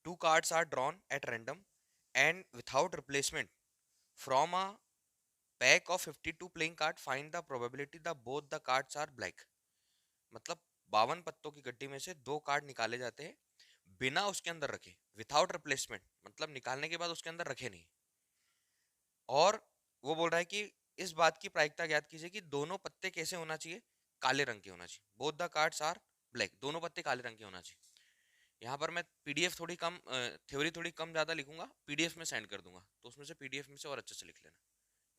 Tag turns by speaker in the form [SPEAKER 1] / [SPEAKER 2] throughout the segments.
[SPEAKER 1] Two cards are drawn at random and without replacement from a pack of 52 playing card. Find the probability that both the cards are black. मतलब 52 पत्तों की गड्डी में से दो card निकाले जाते हैं बिना उसके अंदर रखे, विथाउट रिप्लेसमेंट, मतलब निकालने के बाद उसके अंदर रखे नहीं। और वो बोल रहा है कि इस बात की प्रायिकता ज्ञात कीजिए कि दोनों पत्ते कैसे होना चाहिए, काले रंग के होना चाहिए। Both the cards are black, दोनों पत्ते काले रंग के होना चाहिए। यहाँ पर मैं पीडीएफ थोड़ी कम, थ्योरी थोड़ी कम ज्यादा लिखूंगा, पीडीएफ में सेंड कर दूंगा, तो उसमें से पीडीएफ में से और अच्छे से लिख लेना,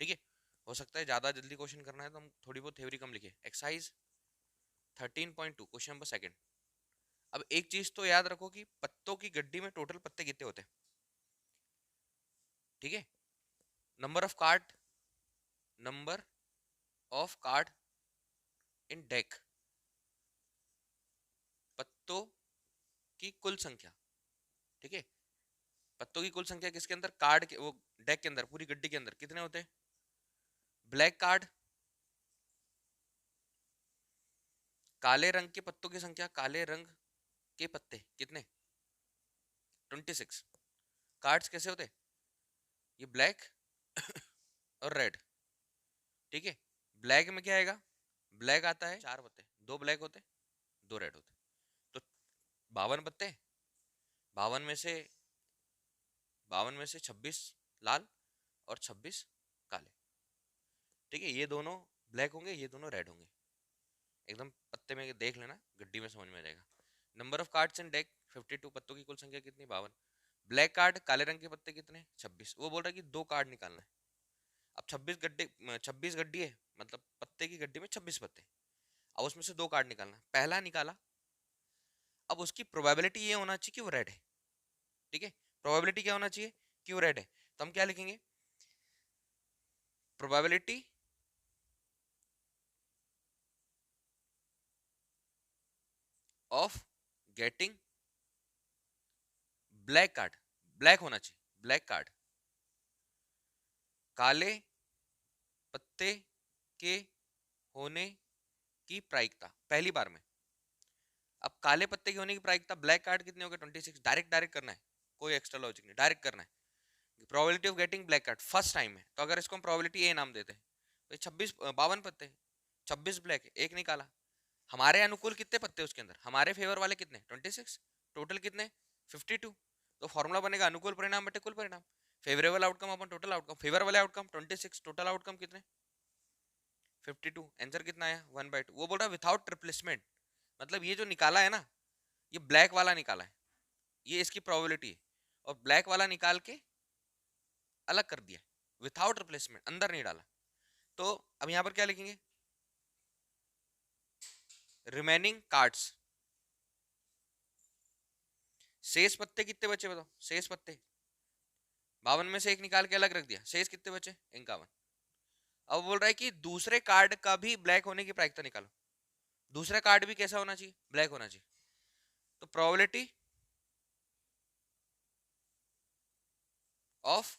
[SPEAKER 1] ठीक है। हो सकता है ज्यादा जल्दी क्वेश्चन करना है तो हम थोड़ी बहुत थ्योरी कम लिखे। Exercise 13.2 question number second. अब एक चीज तो याद रखो कि पत्तों की गड्डी में टोटल पत्ते कितने होते हैं, ठीक है। Number of card, number of card in deck, पत्तों की कुल संख्या, ठीक है। पत्तों की कुल संख्या किसके अंदर, कार्ड के, वो डेक के अंदर, पूरी गड्डी के अंदर कितने होते हैं। ब्लैक कार्ड, काले रंग के पत्तों की संख्या, काले रंग के पत्ते कितने, 26। कार्ड्स कैसे होते, ये ब्लैक और रेड, ठीक है। ब्लैक में क्या आएगा, ब्लैक आता है 4 पत्ते, 2 ब्लैक होते, 2 रेड होते, तो 52 पत्ते, 52 में से 26 लाल और 26 काले, ठीक है। ये दोनों ब्लैक होंगे, ये दोनों रेड होंगे, एकदम पत्ते में देख लेना, गड्डी में समझ में आ जाएगा। Number of cards in deck 52, पत्तों की कुल संख्या कितनी, 52। ब्लैक कार्ड, काले रंग के पत्ते कितने, 26। वो बोल रहा है कि दो कार्ड निकालना है। अब 26 गड्डी है, मतलब पत्ते की गड्डी में 26 पत्ते, अब उसमें से दो कार्ड निकालना है। पहला निकाला, अब उसकी प्रोबेबिलिटी ये होना चाहिए कि वो रेड है, ठीक है। प्रोबेबिलिटी क्या होना चाहिए कि वो रेड है, तो हम क्या लिखेंगे, probability of getting black card, black होना चाहिए, ब्लैक कार्ड, काले पत्ते के होने की प्रायिकता पहली बार में। अब काले पत्ते के होने की प्रायिकता, ब्लैक कार्ड कितने हो गए, 26। डायरेक्ट करना है, कोई एक्स्ट्रा लॉजिक नहीं, डायरेक्ट करना है। Probability of getting black card first time में, तो अगर इसको हम प्रोबेबिलिटी ए नाम देते हैं, तो 52 पत्ते, 26 ब्लैक, एक निकाला। हमारे अनुकूल कितने पत्ते उसके अंदर, हमारे फेवर वाले कितने, 26, टोटल कितने 52। तो फॉर्मूला बनेगा अनुकूल परिणाम बटे कुल परिणाम, फेवरेबल आउटकम अपन टोटल आउटकम, फेवर वाले आउटकम 26, टोटल आउटकम कितने 52। आंसर कितना आया 1/2। वो बोल रहा है विथाउट रिप्लेसमेंट, मतलब ये जो निकाला है ना, ये ब्लैक वाला निकाला है, ये इसकी प्रोबेबिलिटी है, और ब्लैक वाला निकाल के अलग कर दिया, विथाउट रिप्लेसमेंट, अंदर नहीं डाला। तो अब यहां पर क्या लिखेंगे, रिमेनिंग कार्ड्स, शेष पत्ते कितने बचे बताओ, शेष पत्ते 52 में से एक निकाल के अलग रख दिया, शेष कितने बचे 51। अब बोल रहा है कि दूसरे कार्ड का भी ब्लैक होने की प्रायिकता निकालो, दूसरा कार्ड भी कैसा होना चाहिए, ब्लैक होना चाहिए। तो probability of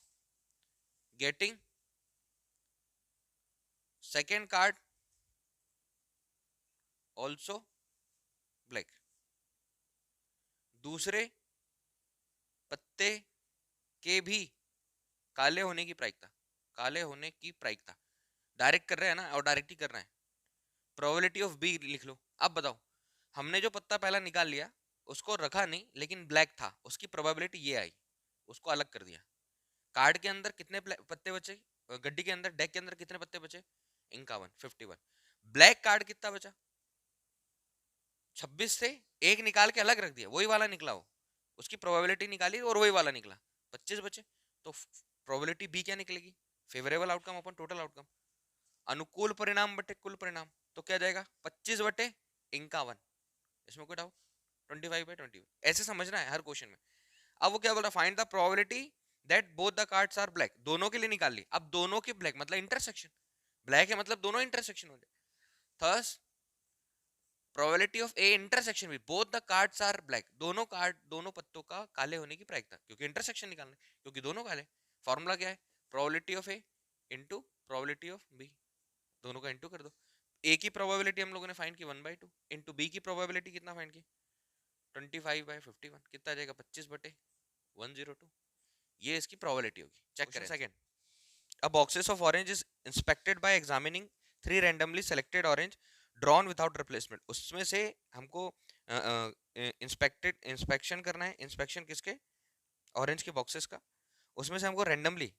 [SPEAKER 1] getting second card also black, दूसरे पत्ते के भी काले होने की प्रायिकता, काले होने की प्रायिकता, डायरेक्ट कर रहे हैं ना, और डायरेक्ट ही करना है। प्रोबेबिलिटी ऑफ बी लिख लो। अब बताओ, हमने जो पत्ता पहला निकाल लिया उसको रखा नहीं, लेकिन ब्लैक था, उसकी प्रोबेबिलिटी ये आई, उसको अलग कर दिया। कार्ड के अंदर कितने पत्ते बचे, गड्डी के अंदर, डेक के अंदर कितने पत्ते बचे, 51। ब्लैक कार्ड कितना बचा, 26 से एक निकाल के अलग रख दिया, वही वाला निकला, वो उसकी प्रोबेबिलिटी निकाली और वही वाला निकला, 25 बचे। तो प्रोबेबिलिटी बी क्या निकलेगी, फेवरेबल आउटकम अपन टोटल आउटकम, अनुकूल परिणाम बटे कुल परिणाम, तो क्या जाएगा 25/51। इसमें कोई डाउट, 25/20, ऐसे समझना है हर क्वेश्चन में। अब वो क्या बोल रहा, find the probability that both the cards are black, दोनों के लिए निकाल ली। अब दोनों के ब्लैक मतलब इंटरसेक्शन, ब्लैक है मतलब दोनों इंटरसेक्शन हो जाए, thus probability of A intersection भी both the cards are black, दोनों कार्ड, दोनों पत्तों का काले होने की प्रायिकता, क्योंकि इंटरसेक्शन निकालना है, क्योंकि दोनों काले। फॉर्मूला क्या है, probability of A into probability of B, दोनों का इंटू कर दो। ए की प्रोबेबिलिटी हम लोगों ने फाइंड की 1/2, इंटू बी की प्रोबेबिलिटी कितना फाइंड की 25/51, कितना आ जाएगा 25/। 102, ये इसकी प्रोबेबिलिटी होगी। चेक करें second, a boxes of orange is inspected bye examining 3 randomly selected orange drawn without replacement. उसमें से हमको इंस्पेक्शन करना है। इंस्पेक्शन किसके? ऑरेंज के बॉक्सेस का। उसमें से हमको रैंडमली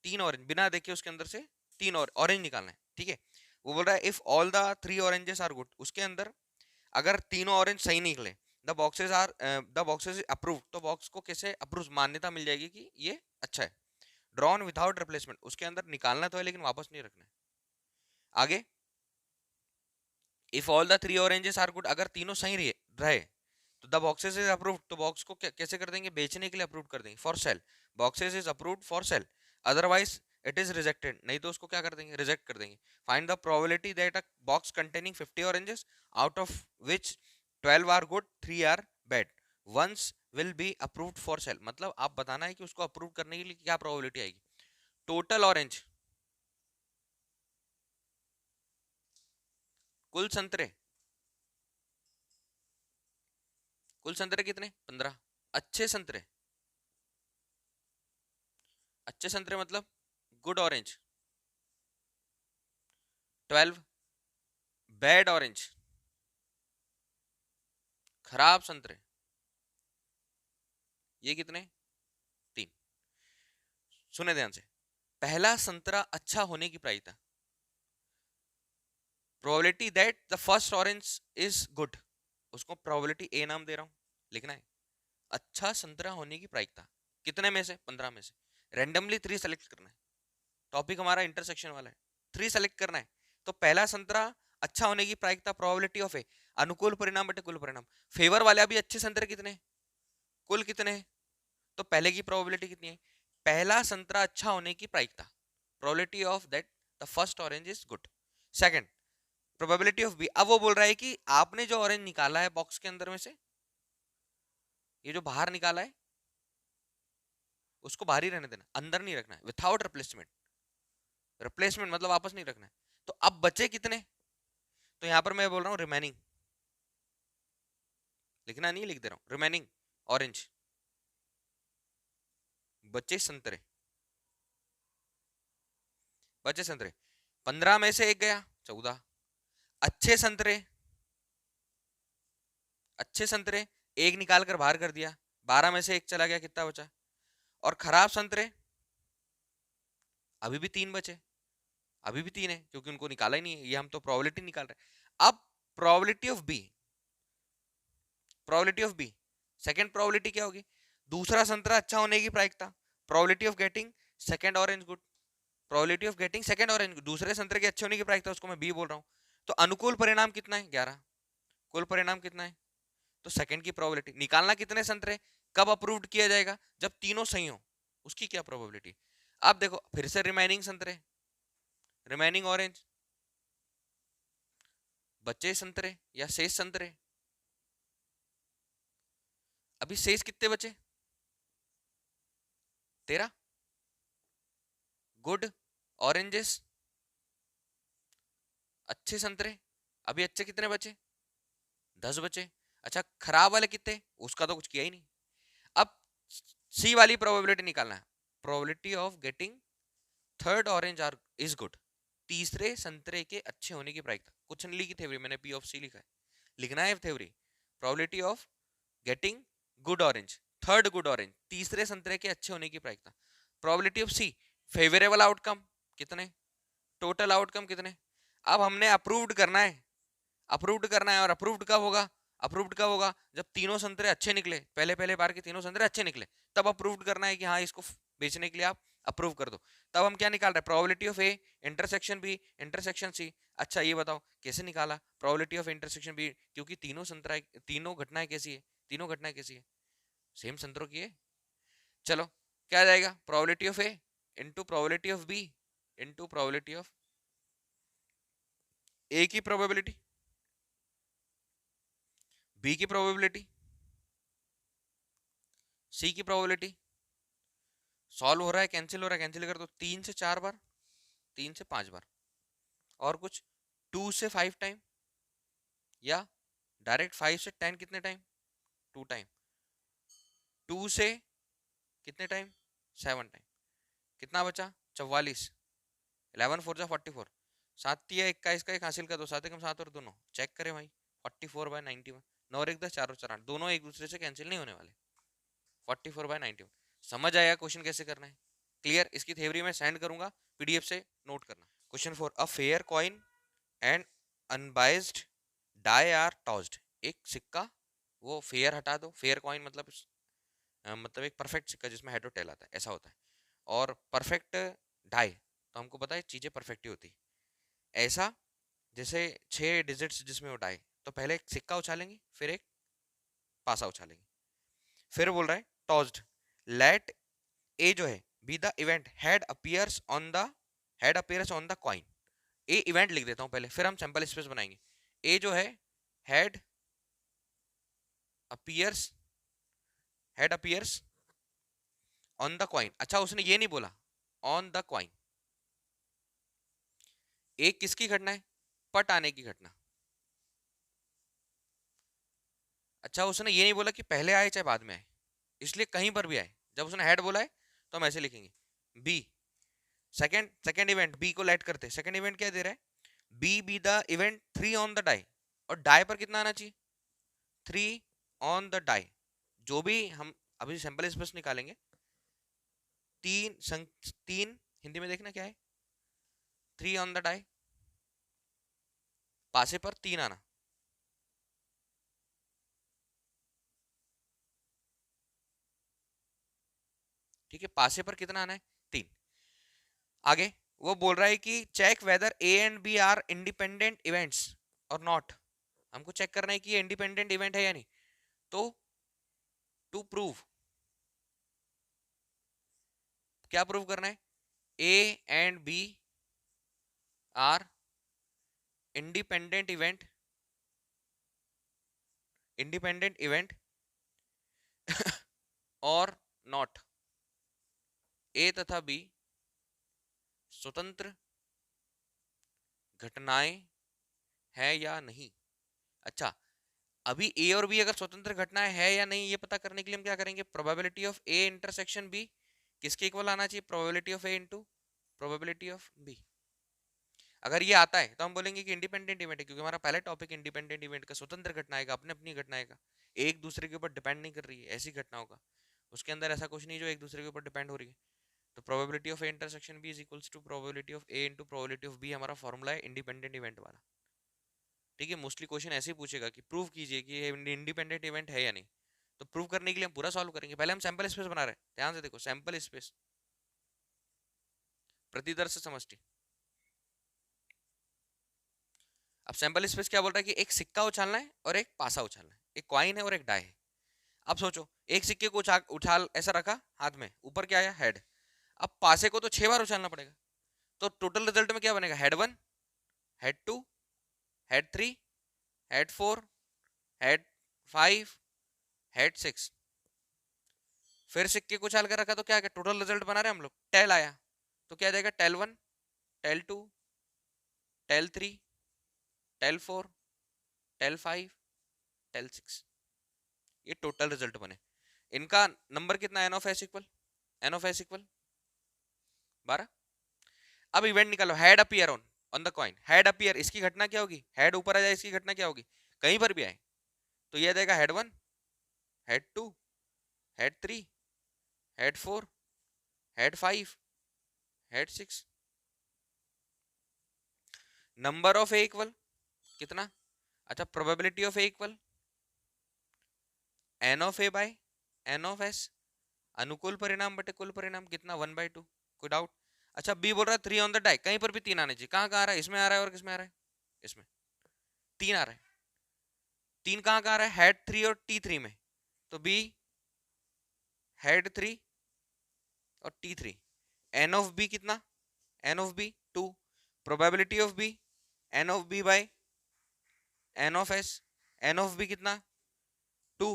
[SPEAKER 1] 3 ऑरेंज बिना देखे उसके अंदर से 3 और ऑरेंज निकालना है, ठीक है। वो बोल रहा है if all the 3 oranges are good, उसके अंदर अगर तीनों ऑरेंज सही निकले, द बॉक्सेस अप्रूव, तो बॉक्स को कैसे अप्रूव मान्यता मिल जाएगी कि ये अच्छा है। ड्रॉन विदाउट रिप्लेसमेंट, उसके अंदर निकालना तो है लेकिन वापस नहीं रखना है। आगे, if all the 3 oranges are good, अगर तीनों सही रहे तो द बॉक्सेस इज अप्रूव्ड, तो बॉक्स को कैसे कर देंगे? बेचने के लिए अप्रूव कर देंगे, for sale. Boxes is approved for sale, otherwise it is rejected, नहीं तो उसको क्या कर देंगे? रिजेक्ट कर देंगे। Find the probability that a box containing 50 oranges out of which 12 are good 3 are bad once will be approved for sale. मतलब आप बताना है कि उसको अप्रूव करने के लिए क्या प्रोबेबिलिटी आएगी। टोटल ऑरेंज, कुल संतरे, कुल संतरे कितने? 15। अच्छे संतरे, अच्छे संतरे मतलब गुड ऑरेंज 12, बैड ऑरेंज खराब संतरे, ये कितने? 3। सुने ध्यान से, पहला संतरा अच्छा होने की प्रायिकता, probability that the first orange is good, उसको प्रोबेबिलिटी ए नाम दे रहा हूं, लिखना है। अच्छा संतरा होने की प्रायिकता कितने में से? 15 में से। रैंडमली 3 सेलेक्ट करना है, टॉपिक हमारा इंटरसेक्शन वाला है। 3 सेलेक्ट करना है, तो पहला संतरा अच्छा होने की प्रायिकता, प्रोबेबिलिटी ऑफ ए, अनुकूल परिणाम बटे कुल परिणाम। फेवर वाले अभी अच्छे संतरे कितने? कुल कितने? तो पहले की प्रोबेबिलिटी कितनी है? पहला संतरा अच्छा होने की प्रायिकता, probability of that the first orange is good. Second, probability of B. अब वो बोल रहा है कि आपने जो ऑरेंज निकाला है बॉक्स के अंदर में से, ये जो बाहर निकाला है उसको बाहर ही रहने देना, अंदर नहीं रखना है, विथआउट रिप्लेसमेंट। रिप्लेसमेंट मतलब वापस नहीं रखना है। तो अब बचे कितने? तो यहां पर मैं बोल रहा हूं रिमेनिंग, लिखना नहीं, लिख दे रहा हूं रिमेनिंग ऑरेंज, बचे संतरे, बचे संतरे 15 में से एक गया 14। अच्छे संतरे, अच्छे संतरे एक निकाल कर बाहर कर दिया, 12 में से एक चला गया, कितना बचा? और खराब संतरे अभी भी 3 बचे, अभी भी 3 है क्योंकि उनको निकाला ही नहीं है, ये हम तो प्रोबेबिलिटी निकाल रहे हैं। अब probability of B, probability of B, second probability क्या होगी? दूसरा संतरा अच्छा होने की प्रायिकता, probability of getting second orange good, probability of getting second orange, दूसरे संतरे के अच्छे होने की प्रायिकता, उसको मैं बी बोल रहा हूँ। तो अनुकूल परिणाम कितना है? 11। कुल परिणाम कितना है? तो सेकंड की प्रोबेबिलिटी निकालना, कितने संतरे कब अप्रूव्ड किया जाएगा? जब तीनों सही हो, उसकी क्या प्रोबेबिलिटी। अब देखो फिर से रिमेनिंग संतरे, रिमेनिंग ऑरेंज, बचे संतरे या शेष संतरे, अभी शेष कितने बचे? 13 गुड ऑरेंजेस, अच्छे संतरे, अभी अच्छे कितने बचे? 10 बचे। अच्छा खराब वाले कितने? उसका तो कुछ किया ही नहीं। अब सी वाली प्रोबेबिलिटी निकालना है, probability of getting third orange are is good, तीसरे संतरे के अच्छे होने की प्रायिकता। कुछ नहीं लिखी थ्योरी, मैंने पी ऑफ सी लिखा है, लिखना है theory. Probability of getting good orange, third good orange, तीसरे संतरे के अच्छे होने की प्रायिकता। Probability of C, favourable outcome कितने, टोटल आउटकम कितने। अब हमने अप्रूव्ड करना है, अप्रूव्ड करना है, और अप्रूव्ड कब होगा? अप्रूव्ड कब होगा? जब तीनों संतरे अच्छे निकले, पहले पहले बार के तीनों संतरे अच्छे निकले, तब अप्रूव्ड करना है कि हाँ इसको बेचने के लिए आप अप्रूव कर दो। तब हम क्या निकाल रहे हैं? Probability of A intersection B intersection C. अच्छा ये बताओ कैसे निकाला प्रोबेबिलिटी ऑफ इंटरसेक्शन बी? क्योंकि तीनों संतरा, तीनों घटनाएं कैसी है? तीनों घटनाएं कैसी है? सेम संतरों की है। चलो क्या आ जाएगा? Probability of A into probability of B into probability of A की प्रोबेबिलिटी, बी की प्रोबेबिलिटी, सी की प्रोबेबिलिटी। सॉल्व हो रहा है, कैंसिल हो रहा है, कैंसिल कर दो 3 से 4 बार, 3 से 5 बार, और कुछ 2 से 5 टाइम, या डायरेक्ट 5 से 10 कितने टाइम? 2 टाइम। 2 से कितने टाइम? 7 टाइम। कितना बचा? 44। 11 4 जा 44। 7 या 21 का एक हासिल कर दो, 7 एकम 7 और दोनों चेक करें भाई। 44/91। 9 और 1 10, 4 और 4 8, दोनों एक दूसरे से कैंसिल नहीं होने वाले। 44/91। समझ आया क्वेश्चन कैसे करना है? क्लियर? इसकी थ्योरी में सेंड करूंगा, पीडीएफ से नोट करना। Question 4, a fair coin and unbiased die are tossed. एक सिक्का, वो फेयर हटा दो, फेयर कॉइन मतलब एक परफेक्ट सिक्का जिसमें हेड और टेल आता है, ऐसा होता है। और परफेक्ट डाई, तो हमको पता है चीजें परफेक्ट ही होती है। ऐसा जैसे 6 डिजिट्स जिसमें वो डाई, तो पहले एक सिक्का उछालेंगे, फिर एक पासा उछालेंगे। फिर बोल रहा है टॉस्ड, लेट ए जो है B the event head appears on the coin. A event लिख देता हूं पहले, फिर हम सैंपल स्पेस बनाएंगे। ए जो है head appears on the coin. अच्छा, उसने ये नहीं बोला ऑन द कॉइन। एक किसकी घटना है? पट आने की घटना। अच्छा, उसने ये नहीं बोला कि पहले आए चाहे बाद में आए, इसलिए कहीं पर भी आए। जब उसने हेड बोला है तो हम ऐसे लिखेंगे बी। सेकंड इवेंट बी को लेट करते, सेकंड इवेंट क्या दे रहा है? B the event 3 on the die, और डाई पर कितना आना चाहिए? 3 ऑन द डाई। जो भी हम अभी सैंपल स्पेस निकालेंगे, तीन हिंदी में देखना क्या है? 3 ऑन द डाई, पासे पर 3 आना। ठीक है, पासे पर कितना आना है? 3। आगे वो बोल रहा है कि check whether A and B are independent events और नॉट। हमको चेक करना है कि ये इंडिपेंडेंट इवेंट है या नहीं। तो टू प्रूव, क्या प्रूव करना है? A and B are independent event और नॉट। ए तथा बी स्वतंत्र घटनाएं है या नहीं। अच्छा, अभी ए और बी अगर स्वतंत्र घटनाएं है या नहीं, ये पता करने के लिए हम क्या करेंगे? Probability of A intersection B किसके इक्वल आना चाहिए? Probability of A into probability of B. अगर ये आता है तो हम बोलेंगे कि इंडिपेंडेंट इवेंट है, क्योंकि हमारा पहला टॉपिक इंडिपेंडेंट इवेंट का, स्वतंत्र घटनाएं का, अपने अपनी घटनाएं का, एक दूसरे के ऊपर डिपेंड नहीं कर रही है ऐसी घटनाओं का। उसके अंदर ऐसा कुछ नहीं जो एक दूसरे के ऊपर डिपेंड हो रही है। तो probability of A intersection B is equals to probability of A into probability of B, हमारा फॉर्मूला है इंडिपेंडेंट इवेंट वाला। ठीक है, मोस्टली क्वेश्चन ऐसे ही पूछेगा कि प्रूव कीजिए कि ये इंडिपेंडेंट इवेंट है या नहीं। तो प्रूव करने के लिए हम पूरा सॉल्व करेंगे। पहले हम सैंपल स्पेस बना रहे हैं, ध्यान से देखो, सैंपल स्पेस प्रतिदर्श समष्टि। अब सैंपल स्पेस क्या बोल रहा है कि एक सिक्का उछालना है और एक पासा उछालना है, एक कॉइन है और एक डाई है। अब सोचो, एक सिक्के को उछाल ऐसा रखा हाथ में, ऊपर क्या आया? हेड। अब पासे को तो 6 बार उछालना पड़ेगा, तो टोटल रिजल्ट में क्या बनेगा? Head 1, head 2, head 3, head 4, head 5, head 6। फिर सिक्के को उछाल कर रखा तो क्या क्या टोटल रिजल्ट बना रहे हम लोग? टेल आया, तो क्या जाएगा? Tail 1, tail 2, tail 3, tail 4, tail 5, tail 6। ये टोटल रिजल्ट बने। इनका नंबर कितना? N of S equal 12। अब इवेंट निकालो, head appear on the coin. Head appear, इसकी घटना क्या होगी? हेड ऊपर आ जाए, इसकी घटना क्या होगी? कहीं पर भी आए तो ये देगा head 1, head 2, head 3, head 4, head 5, head 6। Number of A equal कितना? अच्छा, probability of A equal N of A by N of S. अनुकूल परिणाम बटे कुल परिणाम कितना? 1/2। कोई डाउट? अच्छा, बी बोल रहा है 3 ऑन द डाई, कहीं पर भी 3 आने चाहिए। कहाँ कहाँ आ रहा है? इसमें आ रहा है और किसमें आ रहा है? इसमें 3 आ रहा है। 3 कहाँ कहाँ आ रहा है? हेड 3 और T3 में। तो बी हेड 3 और T3। एन ऑफ बी कितना? N of B 2। Probability of B N of B by N of S. N of B कितना? 2।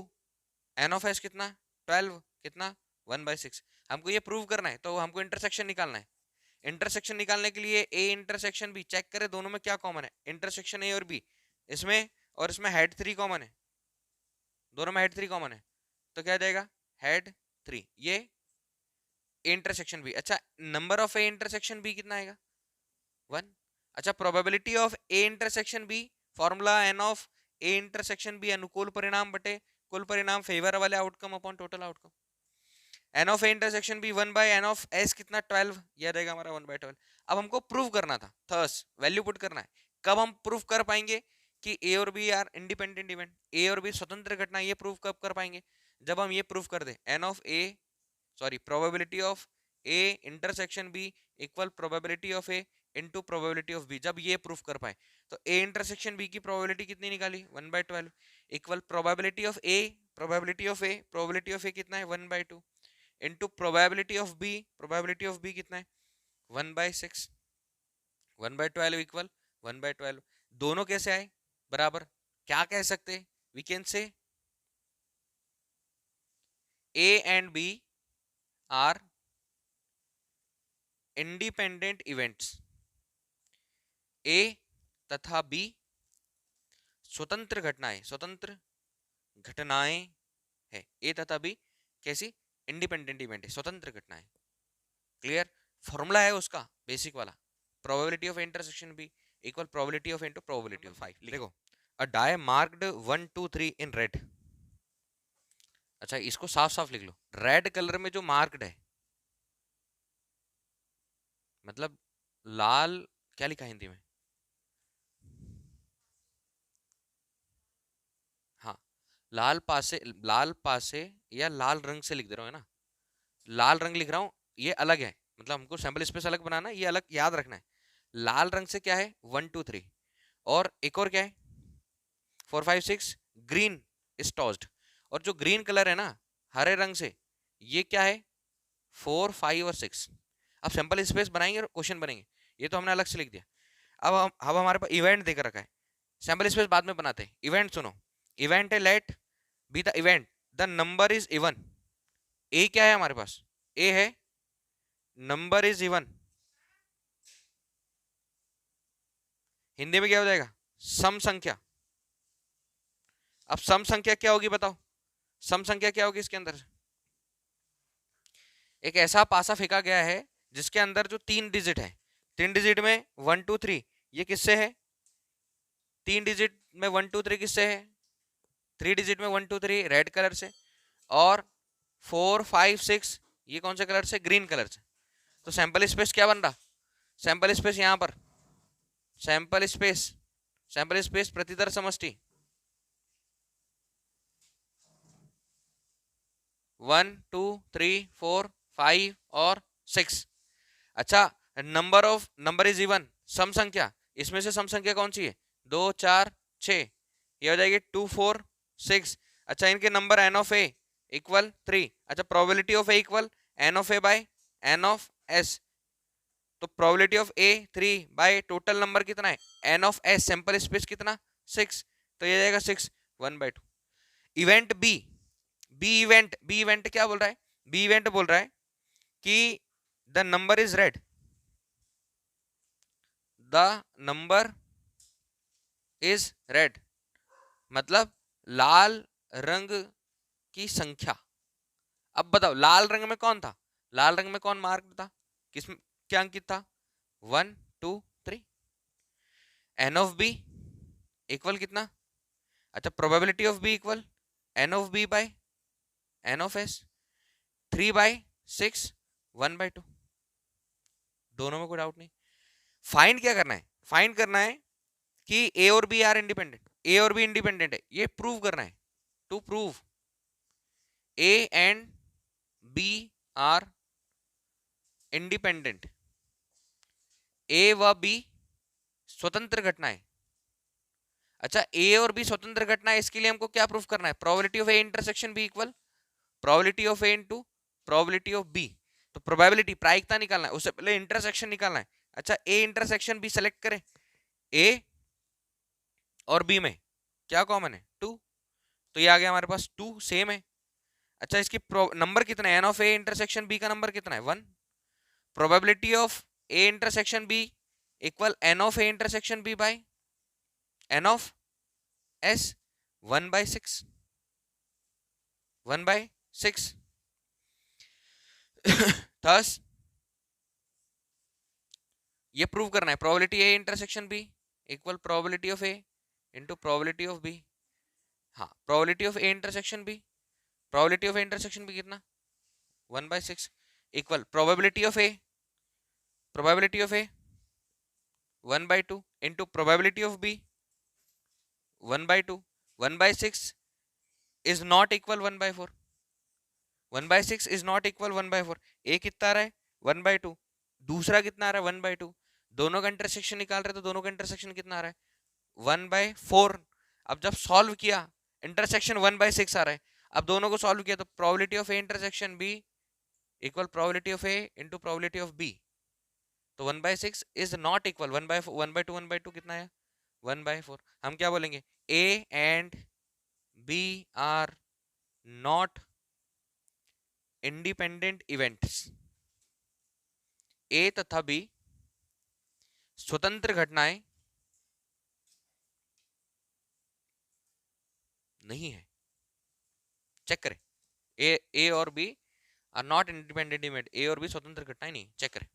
[SPEAKER 1] एन ऑफ एस कितना? 12। कितना? 1/6। हमको ये प्रूव करना है, तो हमको इंटरसेक्शन निकालना है। इंटरसेक्शन निकालने के लिए ए इंटरसेक्शन बी चेक करें, दोनों में क्या कॉमन है? इंटरसेक्शन ए और बी, इसमें और इसमें हेड 3 कॉमन है, दोनों में हेड 3 कॉमन है। तो क्या जाएगा? हेड 3। ये ए इंटरसेक्शन बी। अच्छा, number of A intersection B कितना आएगा? 1। अच्छा, probability of A intersection B, formula N of A intersection B अनुकूल परिणाम बटे कुल परिणाम फेवर वाले outcome upon total outcome. N of A intersection B 1/n of S कितना? 12। यह रहेगा हमारा 1/12। अब हमको प्रूव करना था, थर्स वैल्यू पुट करना है। कब हम प्रूव कर पाएंगे कि ए और B are independent event, A और बी स्वतंत्र घटना? ये प्रूव कब कर पाएंगे? जब हम ये प्रूव कर दे N of A, sorry, probability of A intersection B equal probability of A into probability of B. जब ये प्रूफ कर पाए तो ए इंटरसेक्शन बी की प्रोबेबिलिटी कितनी निकाली? 1/12 इक्वल probability of A, probability of A, probability of A कितना है? 1/2 into probability of B, probability of B कितना है? 1/6। 1/12 इक्वल 1/12। दोनों कैसे आए बराबर? क्या कह सकते? We can say A and B are independent events. A तथा बी स्वतंत्र घटनाएं, स्वतंत्र घटनाएं है। ए तथा बी कैसी? इंडिपेंडेंट इवेंट है, स्वतंत्र घटनाएं। क्लियर? फॉर्मूला है उसका बेसिक वाला, probability of intersection B equal probability of into probability of 5। देखो, a die marked 1 2 3 in red. अच्छा, इसको साफ साफ लिख लो, रेड कलर में जो मार्क्ड है, मतलब लाल, क्या लिखा है हिंदी में? हाँ, लाल पासे या लाल रंग से लिख दे रहा हूँ, है ना? लाल रंग लिख रहा हूँ, ये अलग है, मतलब हमको सैंपल स्पेस अलग बनाना है, ये अलग याद रखना है। लाल रंग से क्या है? 1 2 3। और एक और क्या है? 4 5 6। Green is tossed. और जो ग्रीन कलर है ना हरे रंग से, ये क्या है? 4 5 और 6। अब सैंपल स्पेस बनाएंगे और क्वेश्चन बनेंगे, ये तो हमने अलग से लिख दिया। अब हमारे पास इवेंट देकर रखा है, सैंपल स्पेस बाद में बनाते हैं। इवेंट सुनो, इवेंट है let B the event the number is even. A क्या है हमारे पास? ए है नंबर इज इवन। हिंदी में क्या हो जाएगा? सम संख्या। अब सम संख्या क्या होगी बताओ? सम संख्या क्या होगी इसके अंदर? एक ऐसा पासा फेंका गया है जिसके अंदर जो 3 डिजिट है, 3 डिजिट में 1 2 3, ये किससे है? 3 डिजिट में 1 2 3 किससे है? 3 डिजिट में 1 2 3 रेड कलर से, और 4 5 6 ये कौन से कलर से? ग्रीन कलर से। तो सैंपल स्पेस क्या बन रहा? सैंपल स्पेस यहां पर, सैंपल स्पेस, सैंपल स्पेस प्रतिदर समष्टि 1 2 3 4 5 और 6। अच्छा, नंबर इज इवन, सम संख्या, इसमें से सम संख्या कौन सी है? 2 4 6, ये हो जाएगी 2 4 6। अच्छा, इनके number N of A equal 3। अच्छा, probability of A equal N of A by N of S. तो probability of A 3 by total number कितना है? N of S, sample space कितना? 6। तो ये जाएगा 6 1/2। इवेंट बी, बी इवेंट क्या बोल रहा है? बी इवेंट बोल रहा है कि the number is red, the number is red, मतलब लाल रंग की संख्या। अब बताओ, लाल रंग में कौन था? लाल रंग में कौन मार्क था? किस क्या अंकित था? 1 2 3। एन ऑफ बी इक्वल कितना? अच्छा, probability of B equal N of B by N of S, 3/6 1/2। दोनों में कोई डाउट नहीं। फाइंड क्या करना है? फाइंड करना है कि ए और बी आर इंडिपेंडेंट, ए और बी इंडिपेंडेंट है, ये प्रूव करना है। To prove A and B are independent, A व बी स्वतंत्र घटनाएं। अच्छा, ए और बी स्वतंत्र घटना है, इसके लिए हमको क्या प्रूफ करना है? Probability of A intersection B equal probability of A into probability of B. तो प्रोबेबिलिटी, प्रायिकता निकालना है, उससे पहले इंटरसेक्शन निकालना है। अच्छा, ए इंटरसेक्शन बी सेलेक्ट करें, ए और बी में क्या कॉमन है? 2। तो ये आ गया हमारे पास 2 सेम है। अच्छा, इसकी नंबर कितना है? N of A intersection B का नंबर कितना है? 1। Probability of A intersection B equal N of A intersection B by N of S, 1/6 1/6। Thus ये प्रूव करना है, probability A intersection B equal probability of A into probability of B. हाँ, probability of A intersection B, probability of A intersection B कितना 1/6 equal probability of A 1/2 into probability of B 1/2। 1/6 is not equal 1/4, 1/6 is not equal 1/4। ए कितना आ रहा है 1/2, दूसरा कितना आ रहा है 1/2, दोनों का इंटरसेक्शन निकाल रहे हैं तो दोनों का इंटरसेक्शन कितना आ रहा है 1/4। अब जब सॉल्व किया इंटरसेक्शन 1/6 आ रहा है, अब दोनों को सॉल्व किया तो probability of A intersection B equal probability of A into probability of B. तो 1/6 इज नॉट इक्वल 1/2 कितना है 1/4। हम क्या बोलेंगे A and B are not independent events, A तथा बी स्वतंत्र घटनाएं नहीं है। चेक करें, ए और B are not independent event, A और बी स्वतंत्र घटनाएं नहीं, चेक करें।